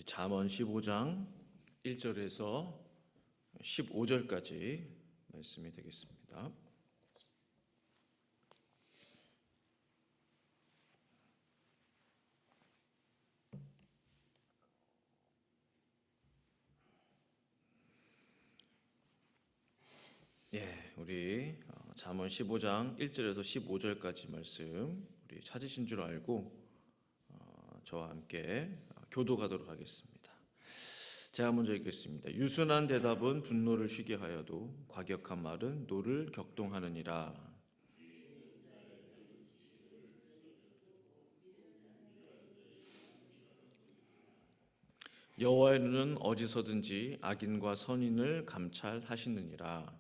잠언 15장 1절에서 15절까지 말씀이 되겠습니다. 우리 잠언 15장 1절에서 15절까지 말씀 우리 찾으신 줄 알고 저와 함께 교도하도록 하겠습니다. 제가 먼저 읽겠습니다. 유순한 대답은 분노를 쉬게 하여도 과격한 말은 노를 격동하느니라. 여호와의 눈은 어디서든지 악인과 선인을 감찰하시느니라.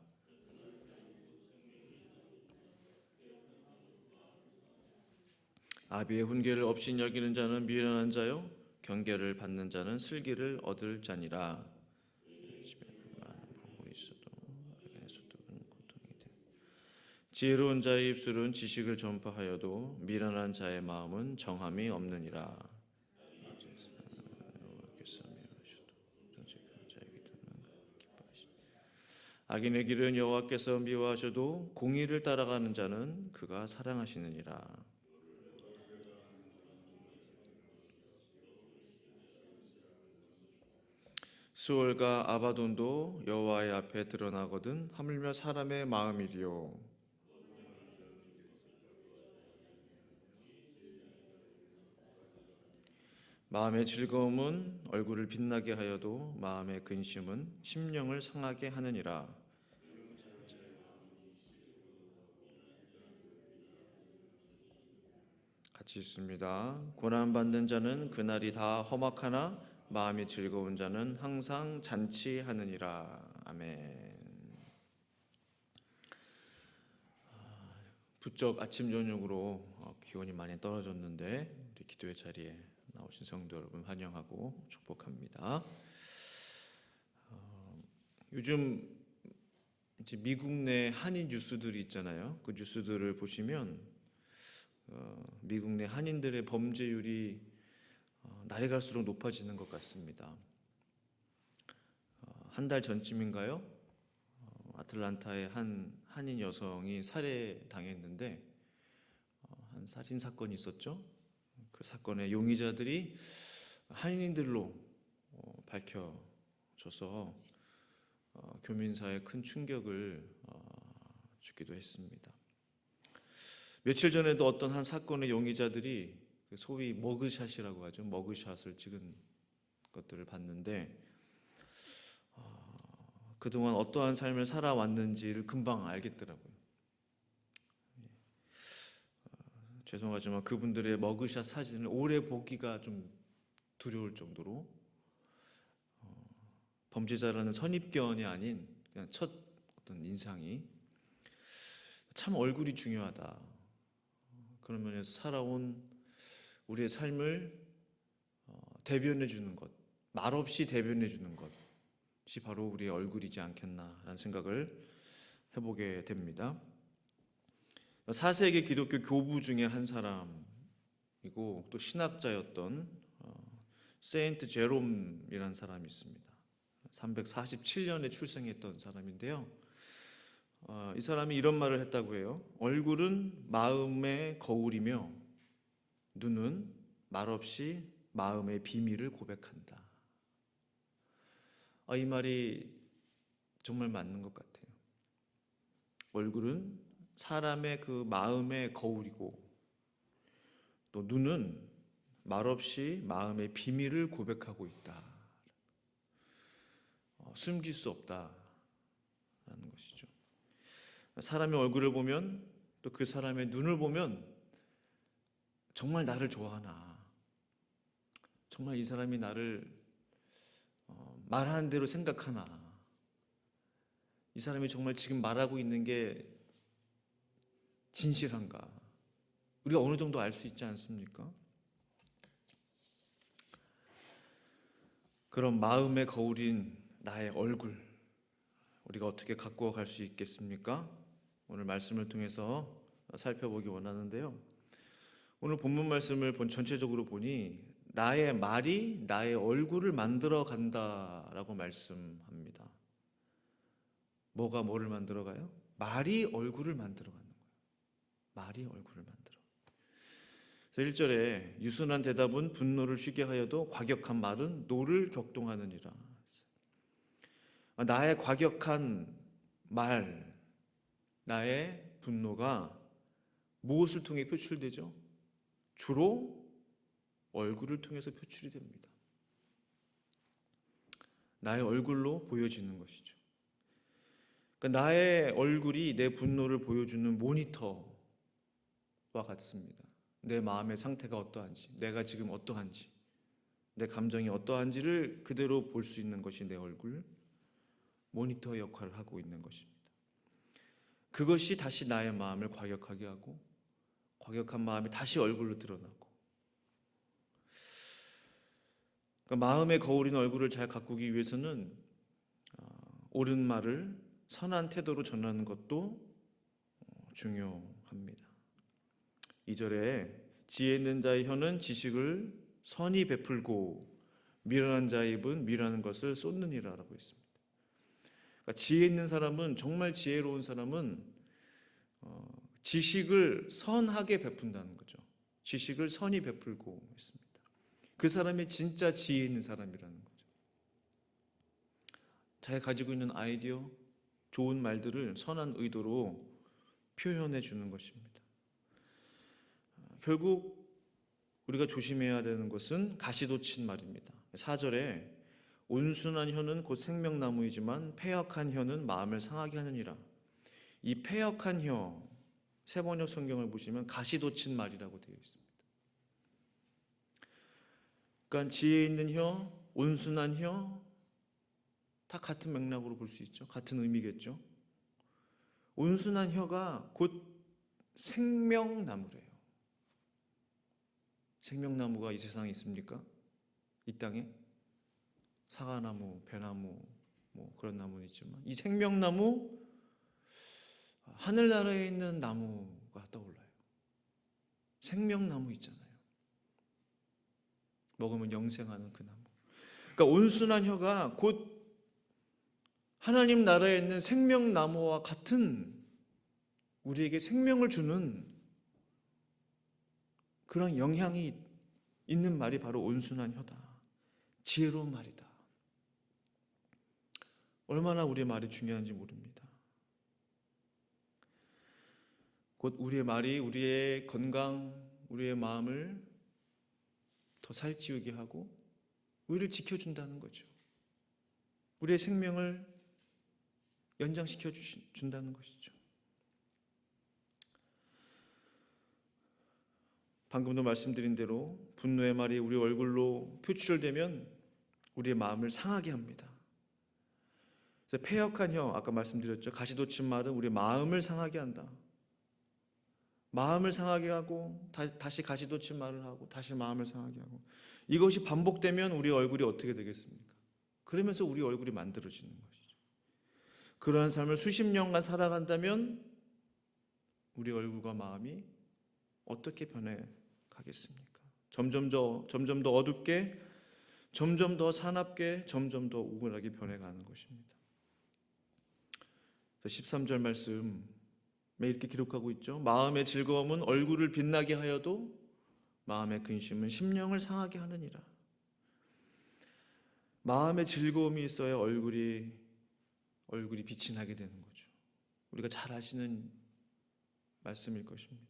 아비의 훈계를 없인 여기는 자는 미련한 자요 경계를 받는 자는 슬기를 얻을 자니라. 지혜로운 자의 입술은 지식을 전파하여도 미련한 자의 마음은 정함이 없느니라. 악인의 길은 여호와께서 미워하셔도 공의를 따라가는 자는 그가 사랑하시느니라. 수월과 아바돈도 여호와의 앞에 드러나거든 하물며 사람의 마음이리요. 마음의 즐거움은 얼굴을 빛나게 하여도 마음의 근심은 심령을 상하게 하느니라. 같이 있습니다. 고난받는 자는 그날이 다 험악하나 마음이 즐거운 자는 항상 잔치하느니라. 아멘. 부쩍 아침 저녁으로 기온이 많이 떨어졌는데 우리 기도의 자리에 나오신 성도 여러분 환영하고 축복합니다. 요즘 이제 미국 내 한인 뉴스들이 있잖아요. 그 뉴스들을 보시면 미국 내 한인들의 범죄율이 날이 갈수록 높아지는 것 같습니다. 한 달 전쯤인가요? 아틀란타의 한 한인 여성이 살해당했는데 한 살인 사건이 있었죠. 그 사건의 용의자들이 한인들로 밝혀져서 교민사에 큰 충격을 주기도 했습니다. 며칠 전에도 어떤 한 사건의 용의자들이 소위 머그샷이라고 하죠. 머그샷을 찍은 것들을 봤는데 그동안 어떠한 삶을 살아왔는지를 금방 알겠더라고요. 죄송하지만 그분들의 머그샷 사진을 오래 보기가 좀 두려울 정도로 범죄자라는 선입견이 아닌 그냥 첫 어떤 인상이 참 얼굴이 중요하다. 그런 면에서 살아온 우리의 삶을 대변해 주는 것, 말없이 대변해 주는 것이 바로 우리의 얼굴이지 않겠나라는 생각을 해보게 됩니다. 4세기 기독교 교부 중에 한 사람이고 또 신학자였던 세인트 제롬이라는 사람이 있습니다. 347년에 출생했던 사람인데요. 이 사람이 이런 말을 했다고 해요. 얼굴은 마음의 거울이며 눈은 말없이 마음의 비밀을 고백한다. 이 말이 정말 맞는 것 같아요. 얼굴은 사람의 그 마음의 거울이고 또 눈은 말없이 마음의 비밀을 고백하고 있다. 숨길 수 없다라는 것이죠. 사람의 얼굴을 보면 또 그 사람의 눈을 보면 정말 나를 좋아하나, 정말 이 사람이 나를 말하는 대로 생각하나, 이 사람이 정말 지금 말하고 있는 게 진실한가, 우리가 어느 정도 알 수 있지 않습니까? 그런 마음의 거울인 나의 얼굴, 우리가 어떻게 갖고 갈 수 있겠습니까? 오늘 말씀을 통해서 살펴보기 원하는데요. 오늘 본문 말씀을 전체적으로 보니 나의 말이 나의 얼굴을 만들어 간다라고 말씀합니다. 뭐가 뭐를 만들어 가요? 말이 얼굴을 만들어 가는 거예요. 말이 얼굴을 만들어. 그래서 1절에 유순한 대답은 분노를 쉬게 하여도 과격한 말은 노를 격동하느니라. 나의 과격한 말, 나의 분노가 무엇을 통해 표출되죠? 주로 얼굴을 통해서 표출이 됩니다. 나의 얼굴로 보여지는 것이죠. 그러니까 나의 얼굴이 내 분노를 보여주는 모니터와 같습니다. 내 마음의 상태가 어떠한지, 내가 지금 어떠한지, 내 감정이 어떠한지를 그대로 볼 수 있는 것이 내 얼굴, 모니터 역할을 하고 있는 것입니다. 그것이 다시 나의 마음을 과격하게 하고, 과격한 마음이 다시 얼굴로 드러나고, 그러니까 마음의 거울인 얼굴을 잘 가꾸기 위해서는 옳은 말을 선한 태도로 전하는 것도 중요합니다. 2절에 지혜 있는 자의 혀는 지식을 선히 베풀고 미련한 자의 입은 미련한 것을 쏟느니라라고 있습니다. 그러니까 지혜 있는 사람은, 정말 지혜로운 사람은 지식을 선하게 베푼다는 거죠. 지식을 선히 베풀고 있습니다. 그 사람이 진짜 지혜 있는 사람이라는 거죠. 자기가 가지고 있는 아이디어, 좋은 말들을 선한 의도로 표현해 주는 것입니다. 결국 우리가 조심해야 되는 것은 가시돋친 말입니다. 4절에 온순한 혀는 곧 생명나무이지만 패역한 혀는 마음을 상하게 하느니라. 이 패역한 혀, 세번역 성경을 보시면 가시돋친 말이라고 되어 있습니다. 그러니까 지혜 있는 혀, 온순한 혀, 다 같은 맥락으로 볼 수 있죠. 같은 의미겠죠. 온순한 혀가 곧 생명나무래요. 생명나무가 이 세상에 있습니까? 이 땅에? 사과나무, 배나무, 뭐 그런 나무는 있지만 이 생명나무, 하늘나라에 있는 나무가 떠올라요. 생명나무 있잖아요. 먹으면 영생하는 그 나무. 그러니까 온순한 혀가 곧 하나님 나라에 있는 생명나무와 같은, 우리에게 생명을 주는 그런 영향이 있는 말이 바로 온순한 혀다. 지혜로운 말이다. 얼마나 우리의 말이 중요한지 모릅니다. 곧 우리의 말이 우리의 건강, 우리의 마음을 더 살찌우게 하고 우리를 지켜준다는 거죠. 우리의 생명을 연장시켜 준다는 것이죠. 방금도 말씀드린 대로 분노의 말이 우리 얼굴로 표출되면 우리의 마음을 상하게 합니다. 그래서 패역한 혀, 아까 말씀드렸죠. 가시돋친 말은 우리 마음을 상하게 한다. 마음을 상하게 하고 다시 가시돋친 말을 하고 다시 마음을 상하게 하고, 이것이 반복되면 우리 얼굴이 어떻게 되겠습니까? 그러면서 우리 얼굴이 만들어지는 것이죠. 그러한 삶을 수십 년간 살아간다면 우리 얼굴과 마음이 어떻게 변해가겠습니까? 점점 더 어둡게, 점점 더 사납게, 점점 더 우울하게 변해가는 것입니다. 13절 말씀에 이렇게 기록하고 있죠. 마음의 즐거움은 얼굴을 빛나게 하여도 마음의 근심은 심령을 상하게 하느니라. 마음의 즐거움이 있어야 얼굴이 빛이 나게 되는 거죠. 우리가 잘 아시는 말씀일 것입니다.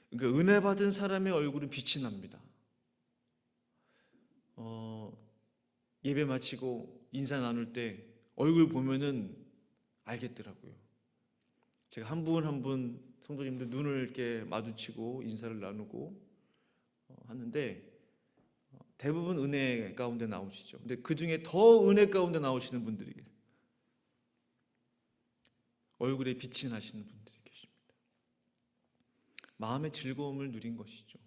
그러니까 은혜 받은 사람의 얼굴은 빛이 납니다. 예배 마치고 인사 나눌 때 얼굴 보면은 알겠더라고요. 제가 한 분 한 분 성도님들 눈을 이렇게 마주치고 인사를 나누고 하는데 대부분 은혜 가운데 나오시죠. 근데 그 중에 더 은혜 가운데 나오시는 분들이 계세요. 얼굴에 빛이 나시는 분들이 계십니다. 마음의 즐거움을 누린 것이죠.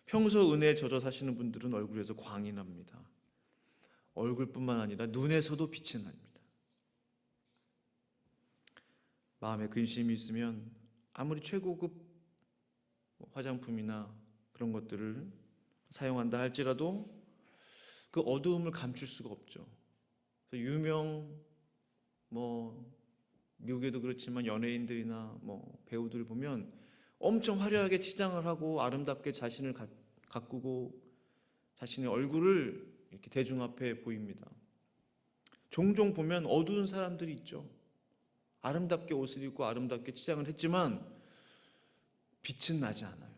평소 은혜에 젖어 사시는 분들은 얼굴에서 광이 납니다. 얼굴뿐만 아니라 눈에서도 빛이 납니다. 마음에 근심이 있으면 아무리 최고급 화장품이나 그런 것들을 사용한다 할지라도 그 어두움을 감출 수가 없죠. 그래서 유명 미국에도 그렇지만 연예인들이나 배우들 보면 엄청 화려하게 치장을 하고 아름답게 자신을 가꾸고 자신의 얼굴을 이렇게 대중 앞에 보입니다. 종종 보면 어두운 사람들이 있죠. 아름답게 옷을 입고 아름답게 치장을 했지만 빛은 나지 않아요.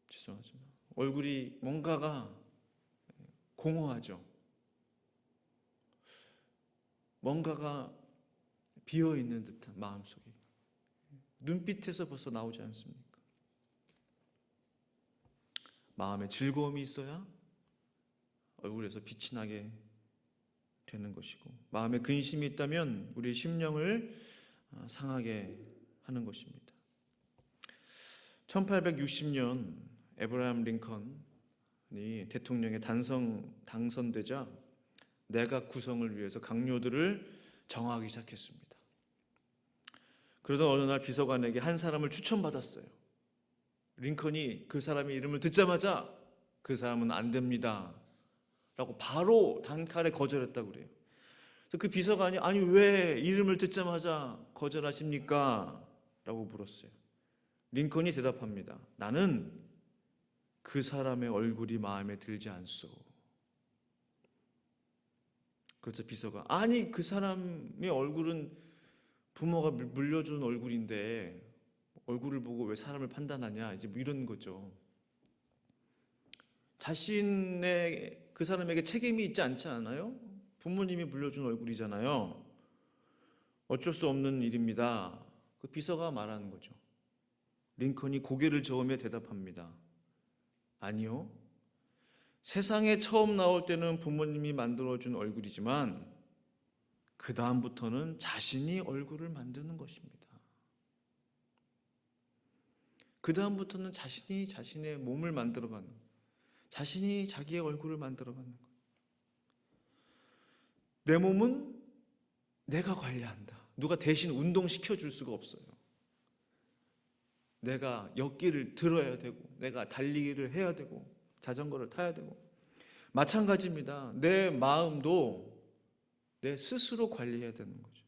죄송하지만 얼굴이 뭔가가 공허하죠. 뭔가가 비어있는 듯한 마음속에 눈빛에서 벌써 나오지 않습니까? 마음에 즐거움이 있어야 얼굴에서 빛이 나게 되는 것이고, 마음에 근심이 있다면 우리의 심령을 상하게 하는 것입니다. 1860년 에브라함 링컨이 대통령에 당선되자 내각 구성을 위해서 강요들을 정하기 시작했습니다. 그러던 어느 날 비서관에게 한 사람을 추천받았어요. 링컨이 그 사람의 이름을 듣자마자 그 사람은 안 됩니다 라고 바로 단칼에 거절했다고 그래요. 그래서 그 비서관이 아니 왜 이름을 듣자마자 거절하십니까? 라고 물었어요. 링컨이 대답합니다. 나는 그 사람의 얼굴이 마음에 들지 않소. 그래서 비서가 아니 그 사람의 얼굴은 부모가 물려준 얼굴인데 얼굴을 보고 왜 사람을 판단하냐 이제 이런 거죠. 자신의 그 사람에게 책임이 있지 않지 않아요? 부모님이 물려준 얼굴이잖아요. 어쩔 수 없는 일입니다. 그 비서가 말하는 거죠. 링컨이 고개를 저으며 대답합니다. 아니요. 세상에 처음 나올 때는 부모님이 만들어준 얼굴이지만 그 다음부터는 자신이 얼굴을 만드는 것입니다. 그 다음부터는 자신이 자신의 몸을 만들어가는 거예요. 자신이 자기의 얼굴을 만들어가는 거예요. 내 몸은 내가 관리한다. 누가 대신 운동시켜줄 수가 없어요. 내가 역기를 들어야 되고 내가 달리기를 해야 되고 자전거를 타야 되고 마찬가지입니다. 내 마음도 내 스스로 관리해야 되는 거죠.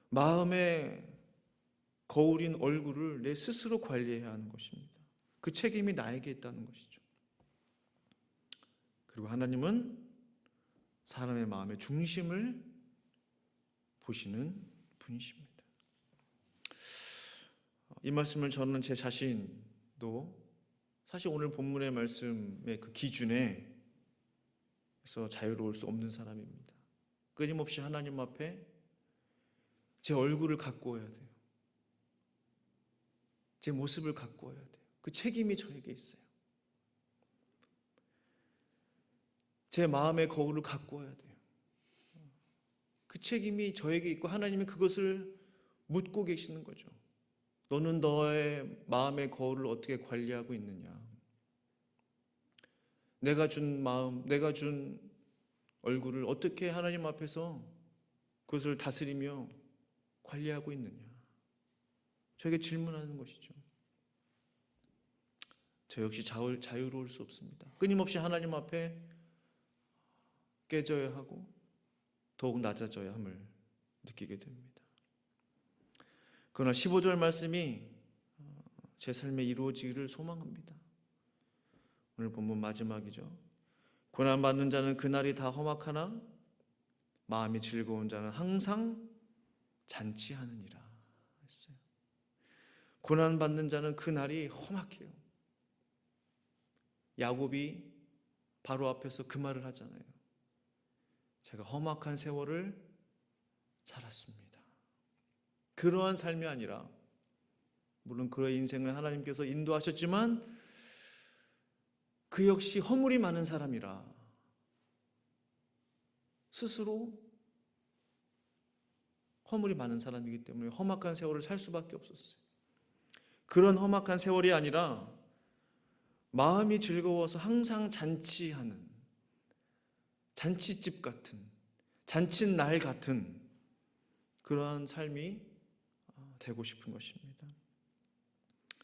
마음의 거울인 얼굴을 내 스스로 관리해야 하는 것입니다. 그 책임이 나에게 있다는 것이죠. 그리고 하나님은 사람의 마음의 중심을 보시는 분이십니다. 이 말씀을 저는 제 자신도 사실 오늘 본문의 말씀의 그 기준에서 자유로울 수 없는 사람입니다. 끊임없이 하나님 앞에 제 얼굴을 갖고 와야 돼요. 제 모습을 갖고 와야 돼요. 그 책임이 저에게 있어요. 제 마음의 거울을 갖고 와야 돼요. 그 책임이 저에게 있고 하나님이 그것을 묻고 계시는 거죠. 너는 너의 마음의 거울을 어떻게 관리하고 있느냐? 내가 준 마음, 내가 준 얼굴을 어떻게 하나님 앞에서 그것을 다스리며 관리하고 있느냐? 저에게 질문하는 것이죠. 저 역시 자유로울 수 없습니다. 끊임없이 하나님 앞에 깨져야 하고 더욱 낮아져야 함을 느끼게 됩니다. 그러나 15절 말씀이 제 삶에 이루어지기를 소망합니다. 오늘 본문 마지막이죠. 고난받는 자는 그날이 다 험악하나 마음이 즐거운 자는 항상 잔치하느니라 했어요. 고난받는 자는 그날이 험악해요. 야곱이 바로 앞에서 그 말을 하잖아요. 제가 험악한 세월을 살았습니다. 그러한 삶이 아니라 물론 그의 인생을 하나님께서 인도하셨지만 그 역시 허물이 많은 사람이라 스스로 허물이 많은 사람이기 때문에 험악한 세월을 살 수밖에 없었어요. 그런 험악한 세월이 아니라 마음이 즐거워서 항상 잔치하는 잔치집 같은 잔칫날 같은 그러한 삶이 되고 싶은 것입니다.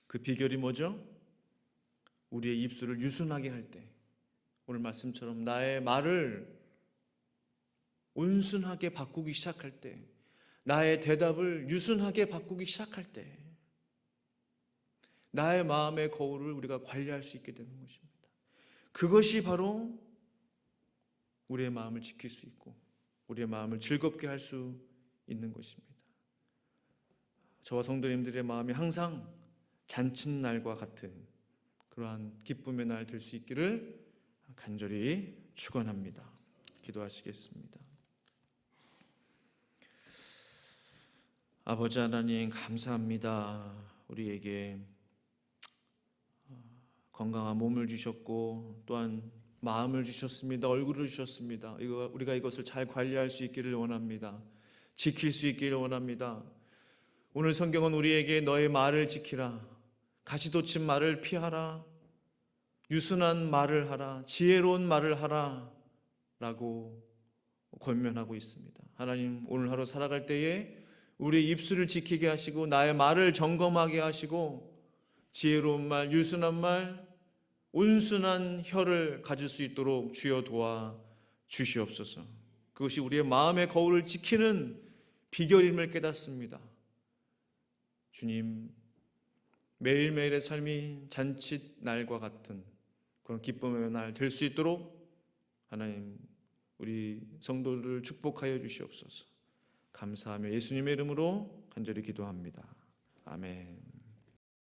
그 비결이 뭐죠? 우리의 입술을 유순하게 할 때, 오늘 말씀처럼 나의 말을 온순하게 바꾸기 시작할 때, 나의 대답을 유순하게 바꾸기 시작할 때, 나의 마음의 거울을 우리가 관리할 수 있게 되는 것입니다. 그것이 바로 우리의 마음을 지킬 수 있고 우리의 마음을 즐겁게 할 수 있는 것입니다. 저와 성도님들의 마음이 항상 잔칫날과 같은 그러한 기쁨의 날 될 수 있기를 간절히 축원합니다. 기도하시겠습니다. 아버지 하나님, 감사합니다. 우리에게 건강한 몸을 주셨고 또한 마음을 주셨습니다. 얼굴을 주셨습니다. 우리가 이것을 잘 관리할 수 있기를 원합니다. 지킬 수 있기를 원합니다. 오늘 성경은 우리에게 너의 말을 지키라, 가시돋친 말을 피하라, 유순한 말을 하라, 지혜로운 말을 하라 라고 권면하고 있습니다. 하나님, 오늘 하루 살아갈 때에 우리 입술을 지키게 하시고 나의 말을 점검하게 하시고 지혜로운 말, 유순한 말, 온순한 혀를 가질 수 있도록 주여 도와 주시옵소서. 그것이 우리의 마음의 거울을 지키는 비결임을 깨닫습니다. 주님, 매일매일의 삶이 잔칫날과 같은 그런 기쁨의 날 될 수 있도록 하나님, 우리 성도들을 축복하여 주시옵소서. 감사하며 예수님의 이름으로 간절히 기도합니다. 아멘.